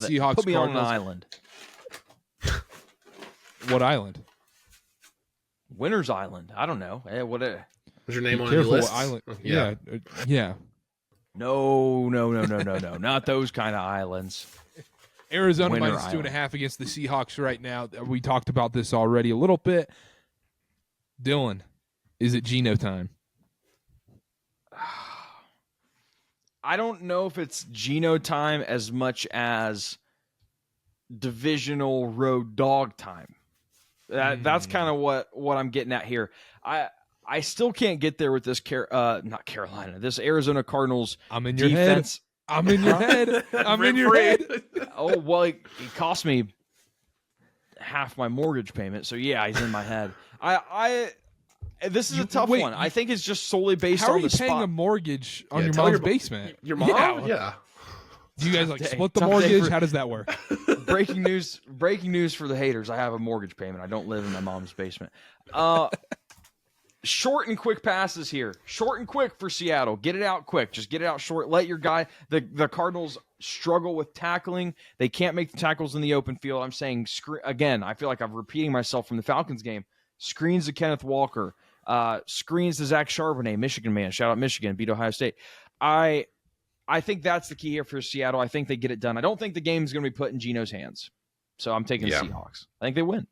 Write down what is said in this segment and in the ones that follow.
Seahawks. Put me Cardinals. on an island. What island? Winner's Island. I don't know. What? Was your name Be on your careful list? what island. Yeah. Yeah. No. Not those kind of islands. Arizona Winter minus Island. 2.5 against the Seahawks right now. We talked about this already a little bit. Dylan, is it Geno time? I don't know if it's Geno time as much as divisional road dog time. That's kind of what I'm getting at here. I still can't get there with this not Carolina, this Arizona Cardinals I'm in your defense. head. I'm in your head. I'm in your head. Oh, well, it cost me half my mortgage payment. So yeah, he's in my head. This is a tough one. I think it's just solely based How on are you the paying spot. a mortgage on your tell mom's basement? Your mom? Yeah. Do you guys like Day. split the Tough day mortgage? for- How does that work? Breaking news for the haters. I have a mortgage payment. I don't live in my mom's basement. Short and quick passes here. Short and quick for Seattle. Get it out quick. Just get it out short. Let your guy, the Cardinals struggle with tackling. They can't make the tackles in the open field. I'm saying, again, I feel like I'm repeating myself from the Falcons game. Screens to Kenneth Walker. Screens to Zach Charbonnet, Michigan man. Shout out Michigan. Beat Ohio State. I think that's the key here for Seattle. I think they get it done. I don't think the game's going to be put in Geno's hands. So I'm taking the Seahawks. I think they win.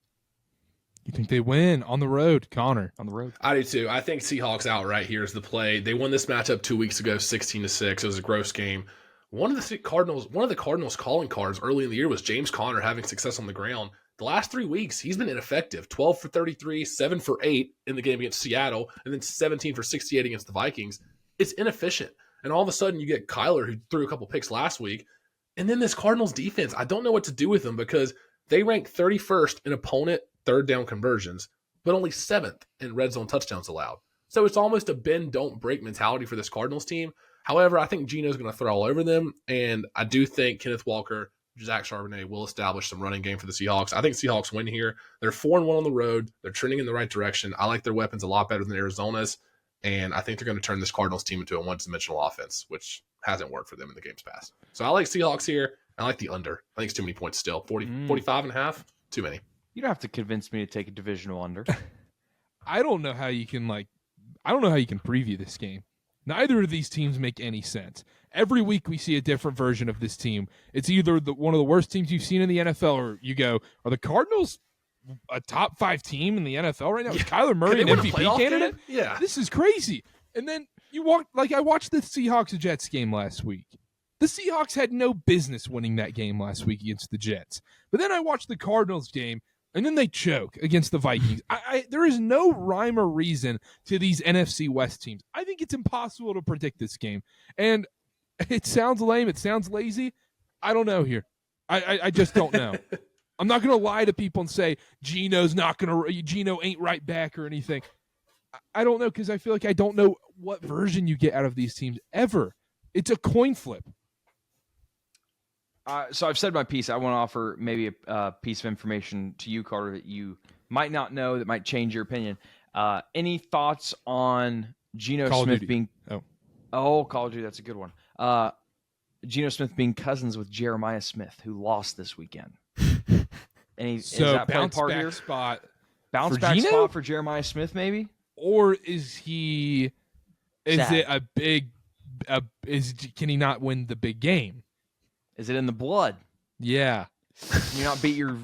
You think they win on the road, Connor? On the road. I do too. I think Seahawks outright here is the play. They won this matchup 2 weeks ago, 16-6. It was a gross game. One of the Cardinals calling cards early in the year was James Conner having success on the ground. The last 3 weeks, he's been ineffective. 12 for 33, 7 for 8 in the game against Seattle, and then 17 for 68 against the Vikings. It's inefficient. And all of a sudden, you get Kyler, who threw a couple picks last week. And then this Cardinals defense, I don't know what to do with them because they rank 31st in opponent third down conversions, but only 7th in red zone touchdowns allowed. So it's almost a bend, don't break mentality for this Cardinals team. However, I think Geno's going to throw all over them, and I do think Kenneth Walker, Zach Charbonnet will establish some running game for the Seahawks. I think Seahawks win here. They're 4-1 on the road. They're trending in the right direction. I like their weapons a lot better than Arizona's, and I think they're going to turn this Cardinals team into a one-dimensional offense, which hasn't worked for them in the games past. So I like Seahawks here. I like the under. I think it's too many points still. 45 and a half, too many. You don't have to convince me to take a divisional under. I don't know how you can preview this game. Neither of these teams make any sense. Every week we see a different version of this team. It's either one of the worst teams you've seen in the NFL, or you go, are the Cardinals a top 5 team in the NFL right now? Is Kyler Murray an MVP candidate? Yeah. This is crazy. And then I watched the Seahawks-Jets game last week. The Seahawks had no business winning that game last week against the Jets. But then I watched the Cardinals game, and then they choke against the Vikings. There is no rhyme or reason to these NFC West teams. I think it's impossible to predict this game. And it sounds lame. It sounds lazy. I don't know here. I just don't know. I'm not going to lie to people and say Geno ain't right back or anything. I don't know, because I feel like I don't know what version you get out of these teams ever. It's a coin flip. So I've said my piece. I want to offer maybe a piece of information to you, Carter, that you might not know that might change your opinion. Any thoughts on Geno Smith being Call of Duty? That's a good one. Geno Smith being cousins with Jeremiah Smith, who lost this weekend. Is that bounce part back here? Spot. Bounce for back Geno? spot for Jeremiah Smith, maybe? Or is he? Is Sad. it a big? Can he not win the big game? Is it in the blood? Yeah. Can you not beat your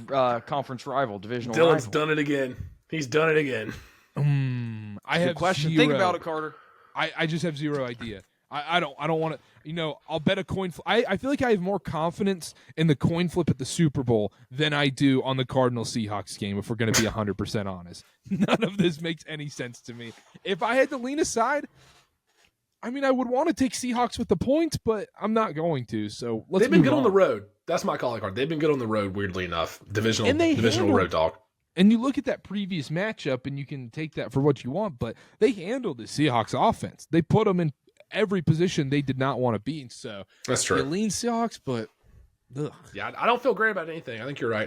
conference rival, divisional Dylan's rival? done it again. He's done it again. I have Good question. zero. Think about it, Carter. I just have zero idea. I don't want to. I'll bet a coin flip. I feel like I have more confidence in the coin flip at the Super Bowl than I do on the Cardinals Seahawks game, if we're going to be 100% honest. None of this makes any sense to me. If I had to lean aside, I would want to take Seahawks with the points, but I'm not going to. So let's. They've been move good on the road. That's my calling card. They've been good on the road, weirdly enough. Divisional road dog. And you look at that previous matchup, and you can take that for what you want, but they handled the Seahawks offense. They put them in every position they did not want to be in. So That's true. You lean Seahawks, but ugh. Yeah, I don't feel great about anything. I think you're right.